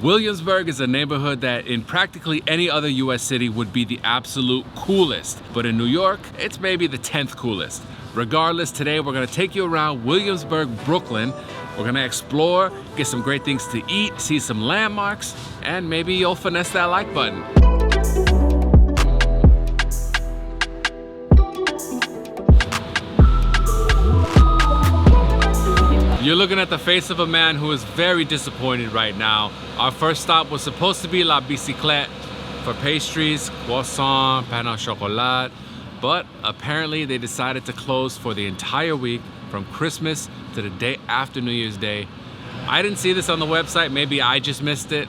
Williamsburg is a neighborhood that in practically any other US city would be the absolute coolest, but in New York, it's maybe the 10th coolest. Regardless, today we're gonna take you around Williamsburg, Brooklyn. We're gonna explore, get some great things to eat, see some landmarks, and maybe you'll finesse that like button. You're looking at the face of a man who is very disappointed right now. Our first stop was supposed to be La Bicyclette for pastries, croissant, pain au chocolat, but apparently they decided to close for the entire week from Christmas to the day after New Year's Day. I didn't see this on the website, maybe I just missed it.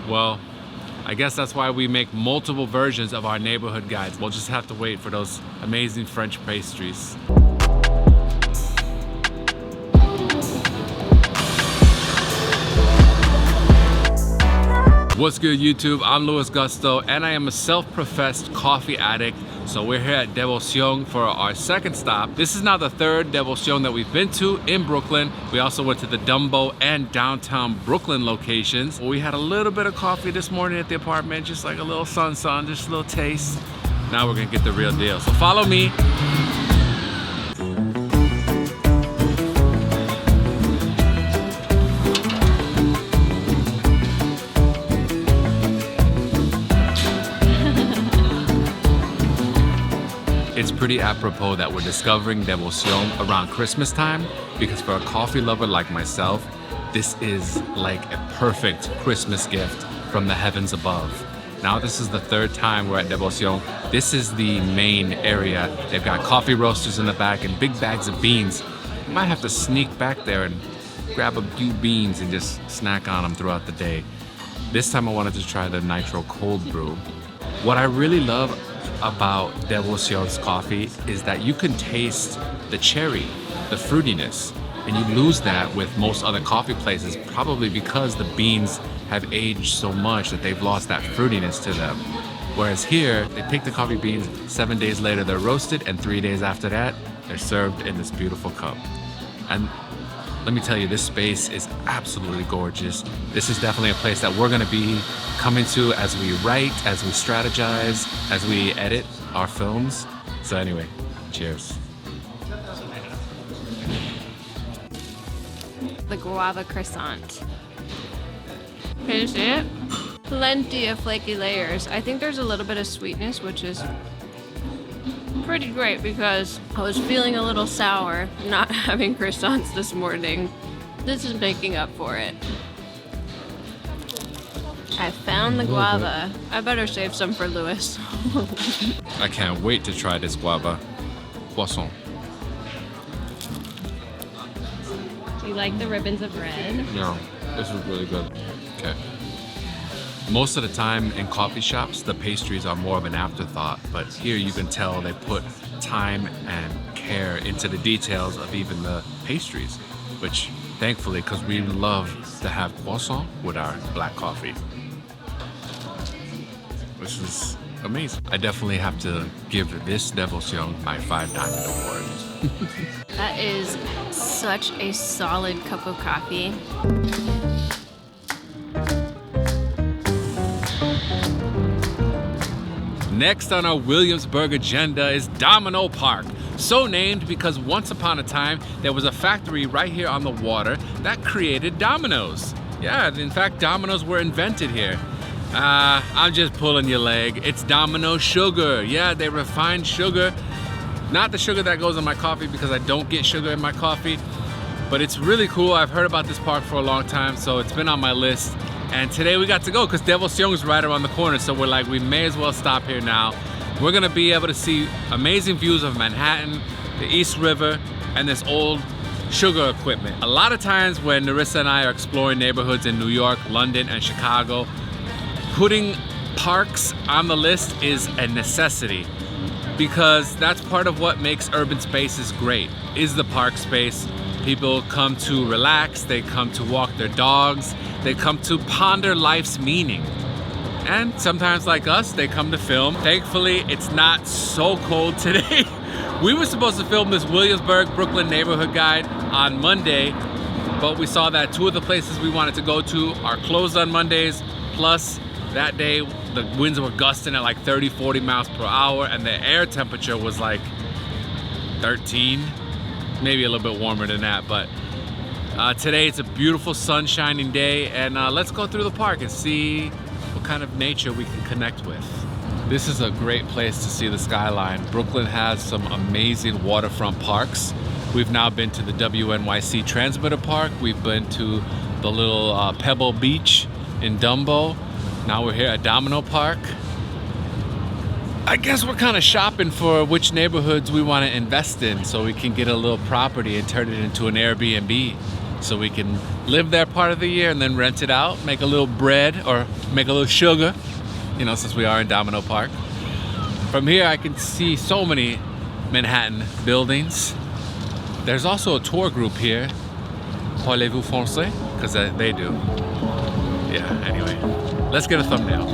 Well, I guess that's why we make multiple versions of our neighborhood guides. We'll just have to wait for those amazing French pastries. What's good, YouTube? I'm LUISGUSTO and I am a self-professed coffee addict. So we're here at Devoción for our second stop. This is now the third Devoción that we've been to in Brooklyn. We also went to the Dumbo and downtown Brooklyn locations. We had a little bit of coffee this morning at the apartment, just like a little sun, just a little taste. Now we're gonna get the real deal. So follow me. It's pretty apropos that we're discovering Devoción around Christmas time, because for a coffee lover like myself, this is like a perfect Christmas gift from the heavens above. Now this is the third time we're at Devoción. This is the main area. They've got coffee roasters in the back and big bags of beans. You might have to sneak back there and grab a few beans and just snack on them throughout the day. This time I wanted to try the Nitro Cold Brew. What I really love about Devoción's coffee is that you can taste the cherry, the fruitiness, and you lose that with most other coffee places, probably because the beans have aged so much that they've lost that fruitiness to them. Whereas here, they pick the coffee beans, 7 days later they're roasted, and 3 days after that, they're served in this beautiful cup. And let me tell you, this space is absolutely gorgeous. This is definitely a place that we're gonna be coming to as we write, as we strategize, as we edit our films. So anyway, cheers. The guava croissant. Can you see it? Plenty of flaky layers. I think there's a little bit of sweetness, which is pretty great because I was feeling a little sour not having croissants this morning. This is making up for it. I found the guava. I better save some for Louis. I can't wait to try this guava croissant. Do you like the ribbons of red? Yeah, this is really good. Okay. Most of the time in coffee shops, the pastries are more of an afterthought, but here you can tell they put time and care into the details of even the pastries, which thankfully, because we love to have croissant with our black coffee. This is amazing. I definitely have to give this Devoción my 5 Diamond Award. That is such a solid cup of coffee. Next on our Williamsburg agenda is Domino Park. So named because once upon a time, there was a factory right here on the water that created dominoes. Yeah, in fact, dominoes were invented here. I'm just pulling your leg. It's domino sugar. Yeah, they refined sugar. Not the sugar that goes in my coffee because I don't get sugar in my coffee, but it's really cool. I've heard about this park for a long time, so it's been on my list. And today we got to go because Devoción is right around the corner, so we're like, we may as well stop here now. We're gonna be able to see amazing views of Manhattan, the East River, and this old sugar equipment. A lot of times when Narissa and I are exploring neighborhoods in New York, London, and Chicago, putting parks on the list is a necessity because that's part of what makes urban spaces great, is the park space. People come to relax, they come to walk their dogs, they come to ponder life's meaning. And sometimes, like us, they come to film. Thankfully, it's not so cold today. We were supposed to film this Williamsburg, Brooklyn neighborhood guide on Monday, But we saw that 2 of the places we wanted to go to are closed on Mondays. Plus, that day, the winds were gusting at like 30, 40 miles per hour, and the air temperature was like 13, maybe a little bit warmer than that. But today it's a beautiful sun-shining day, and let's go through the park and see what kind of nature we can connect with. This is a great place to see the skyline. Brooklyn has some amazing waterfront parks. We've now been to the WNYC Transmitter Park. We've been to the little Pebble Beach in Dumbo. Now we're here at Domino Park. I guess we're kind of shopping for which neighborhoods we want to invest in so we can get a little property and turn it into an Airbnb. So we can live there part of the year and then rent it out, make a little bread or make a little sugar, you know, since we are in Domino Park. From here I can see so many Manhattan buildings. There's also a tour group here. Parlez-vous français? Because they do. Yeah, anyway. Let's get a thumbnail.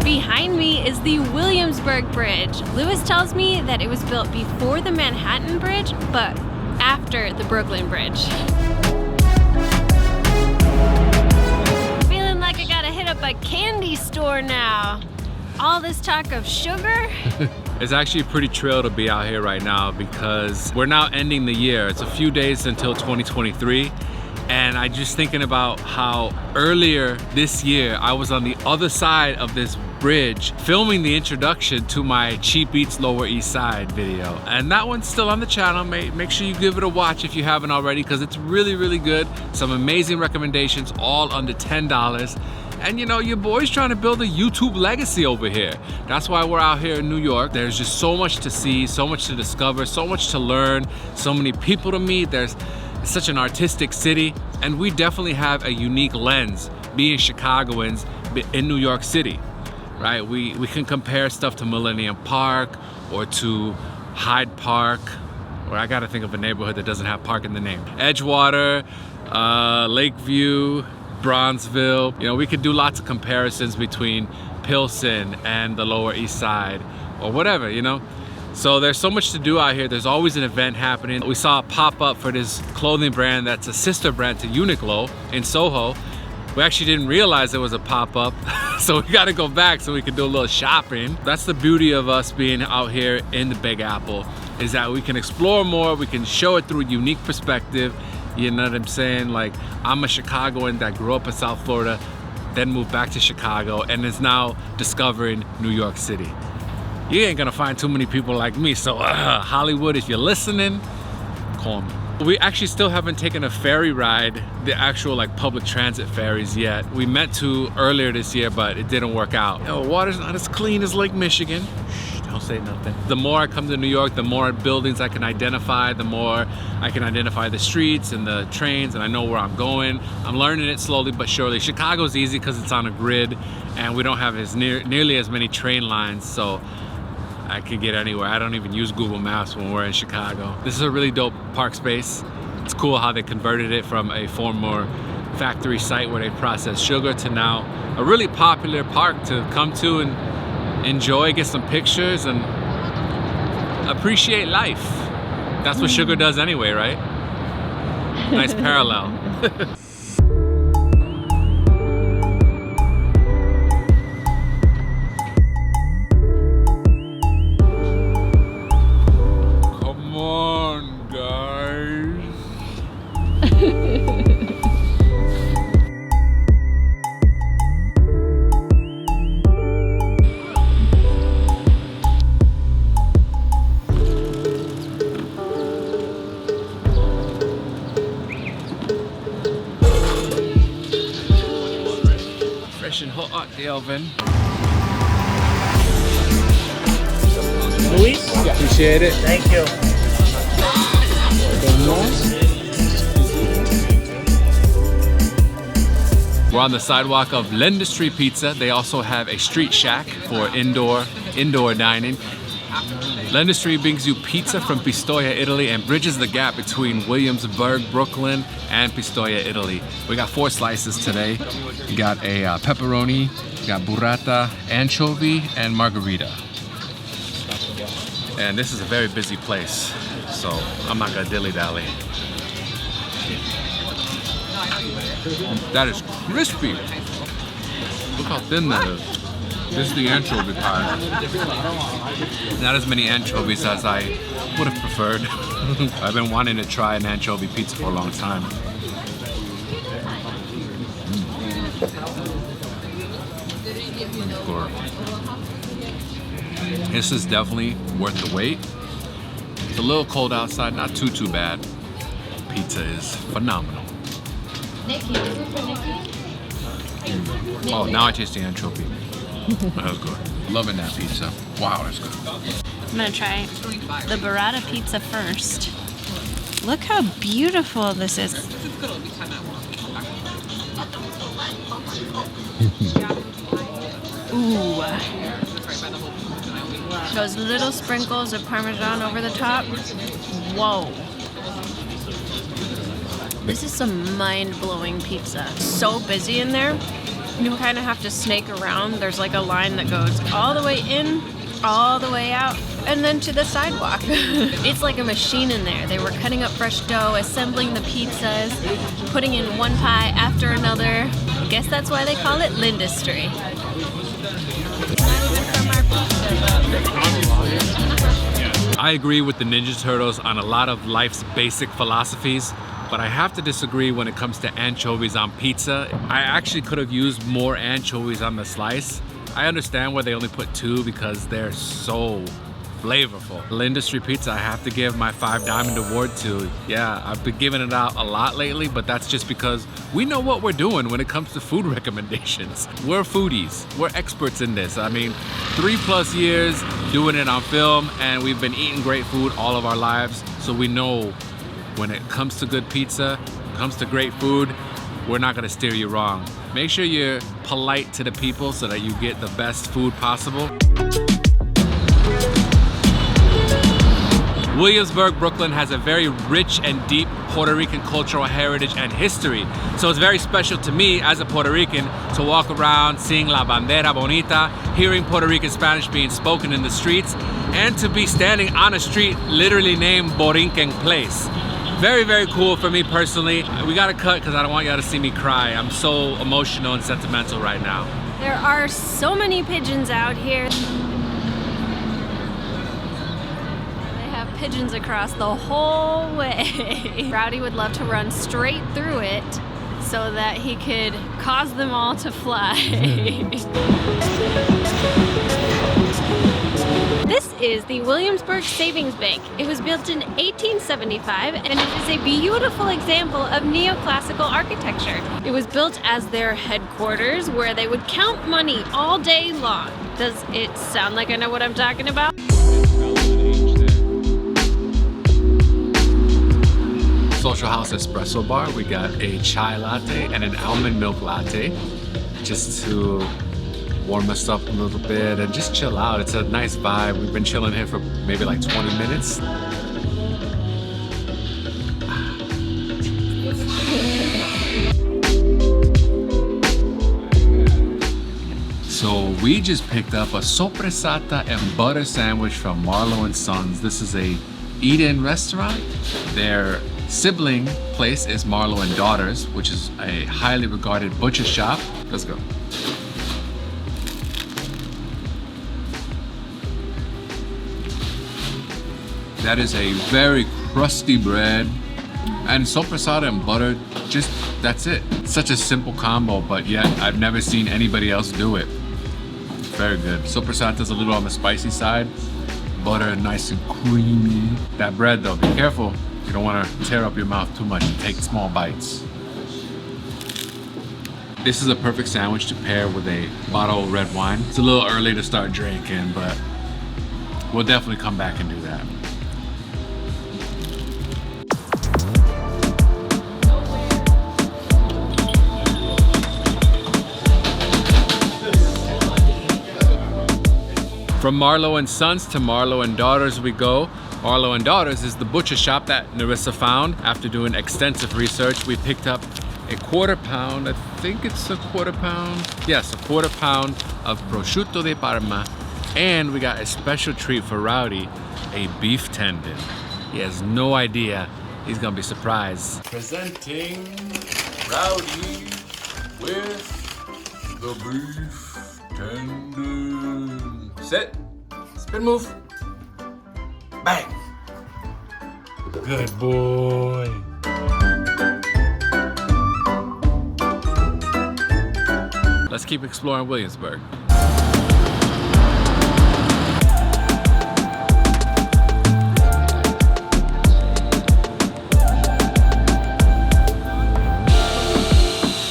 Behind me is the Williamsburg Bridge. Lewis tells me that it was built before the Manhattan Bridge, but after the Brooklyn Bridge. Feeling like I gotta hit up a candy store now. All this talk of sugar. It's actually pretty trill to be out here right now because we're now ending the year. It's a few days until 2023. And I just thinking about how earlier this year I was on the other side of this bridge filming the introduction to my Cheap Eats Lower East Side video. And that one's still on the channel. Make sure you give it a watch if you haven't already, because it's really, really good. Some amazing recommendations, all under $10. And you know, your boy's trying to build a YouTube legacy over here. That's why we're out here in New York. There's just so much to see, so much to discover, so much to learn, so many people to meet. It's such an artistic city, and we definitely have a unique lens being Chicagoans in New York City, right? We can compare stuff to Millennium Park or to Hyde Park, or I gotta think of a neighborhood that doesn't have park in the name. Edgewater, Lakeview, Bronzeville. You know, we could do lots of comparisons between Pilsen and the Lower East Side or whatever, you know? So there's so much to do out here. There's always an event happening. We saw a pop-up for this clothing brand that's a sister brand to Uniqlo in Soho. We actually didn't realize it was a pop-up, so we gotta go back so we can do a little shopping. That's the beauty of us being out here in the Big Apple, is that we can explore more, we can show it through a unique perspective. You know what I'm saying? Like, I'm a Chicagoan that grew up in South Florida, then moved back to Chicago, and is now discovering New York City. You ain't gonna find too many people like me, so Hollywood, if you're listening, call me. We actually still haven't taken a ferry ride, the actual like public transit ferries yet. We meant to earlier this year, but it didn't work out. You know, water's not as clean as Lake Michigan. Shh, don't say nothing. The more I come to New York, the more buildings I can identify, the more I can identify the streets and the trains, and I know where I'm going. I'm learning it slowly but surely. Chicago's easy because it's on a grid, and we don't have nearly as many train lines, so I can get anywhere. I don't even use Google Maps when we're in Chicago. This is a really dope park space. It's cool how they converted it from a former factory site where they process sugar to now a really popular park to come to and enjoy, get some pictures, and appreciate life. That's what sugar does anyway, right? Nice parallel. Fresh and hot out the oven. Luis? Yeah. Appreciate it. Thank you. We're on the sidewalk of L'Industrie Pizza. They also have a street shack for indoor dining. L'Industrie brings you pizza from Pistoia, Italy, and bridges the gap between Williamsburg, Brooklyn, and Pistoia, Italy. We got 4 slices today. We got a pepperoni, we got burrata, anchovy, and margarita. And this is a very busy place, so I'm not gonna dilly-dally. That is crispy. Look how thin that is. This is the anchovy pie. Not as many anchovies as I would have preferred. I've been wanting to try an anchovy pizza for a long time. This is definitely worth the wait. It's a little cold outside, not too bad. Pizza is phenomenal. Oh, now I taste the anchovy. That was good. Loving that pizza. Wow, that's good. I'm gonna try the burrata pizza first. Look how beautiful this is. Ooh. Those little sprinkles of Parmesan over the top. Whoa. This is some mind-blowing pizza. So busy in there. You kind of have to snake around. There's like a line that goes all the way in, all the way out, and then to the sidewalk. It's like a machine in there. They were cutting up fresh dough, assembling the pizzas, putting in one pie after another. I guess that's why they call it L'Industrie. I agree with the Ninja Turtles on a lot of life's basic philosophies, but I have to disagree when it comes to anchovies on pizza. I actually could have used more anchovies on the slice. I understand why they only put 2 because they're so flavorful. L'Industrie pizza, I have to give my 5 Diamond Award to. Yeah, I've been giving it out a lot lately, but that's just because we know what we're doing when it comes to food recommendations. We're foodies, we're experts in this. I mean, 3+ years doing it on film, and we've been eating great food all of our lives, so we know when it comes to good pizza, comes to great food, we're not gonna steer you wrong. Make sure you're polite to the people so that you get the best food possible. Williamsburg, Brooklyn has a very rich and deep Puerto Rican cultural heritage and history. So it's very special to me as a Puerto Rican to walk around seeing La Bandera Bonita, hearing Puerto Rican Spanish being spoken in the streets, and to be standing on a street literally named Borinquen Place. Very, very cool for me personally. We gotta cut because I don't want y'all to see me cry. I'm so emotional and sentimental right now. There are so many pigeons out here. They have pigeons across the whole way. Rowdy would love to run straight through it so that he could cause them all to fly. This is the Williamsburg Savings Bank. It was built in 1875 and it is a beautiful example of neoclassical architecture. It was built as their headquarters where they would count money all day long. Does it sound like I know what I'm talking about? Social House Espresso Bar, we got a chai latte and an almond milk latte just to warm us up a little bit and just chill out. It's a nice vibe. We've been chilling here for maybe like 20 minutes. So we just picked up a sopressata and butter sandwich from Marlowe & Sons. This is a eat-in restaurant. Their sibling place is Marlowe & Daughters, which is a highly regarded butcher shop. Let's go. That is a very crusty bread, and sopressata and butter, just that's it. It's such a simple combo, but yet I've never seen anybody else do it. Very good. Sopressata's a little on the spicy side, butter nice and creamy. That bread though, be careful. You don't want to tear up your mouth too much and take small bites. This is a perfect sandwich to pair with a bottle of red wine. It's a little early to start drinking, but we'll definitely come back and do that. From Marlowe and Sons to Marlowe and Daughters we go. Marlowe and Daughters is the butcher shop that Narissa found. After doing extensive research, we picked up a quarter pound, I think it's a quarter pound. Yes, a quarter pound of prosciutto di Parma. And we got a special treat for Rowdy, a beef tendon. He has no idea. He's gonna be surprised. Presenting Rowdy with the beef tendon. Sit, spin move, bang. Good boy. Let's keep exploring Williamsburg.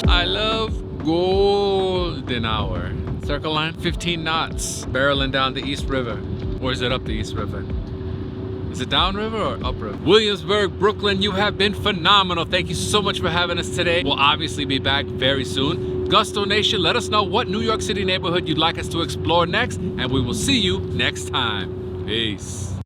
I love golden hour. Circle line, 15 knots, barreling down the East River. Or is it up the East River? Is it downriver or upriver? Williamsburg, Brooklyn, you have been phenomenal. Thank you so much for having us today. We'll obviously be back very soon. Gusto Nation, let us know what New York City neighborhood you'd like us to explore next, and we will see you next time. Peace.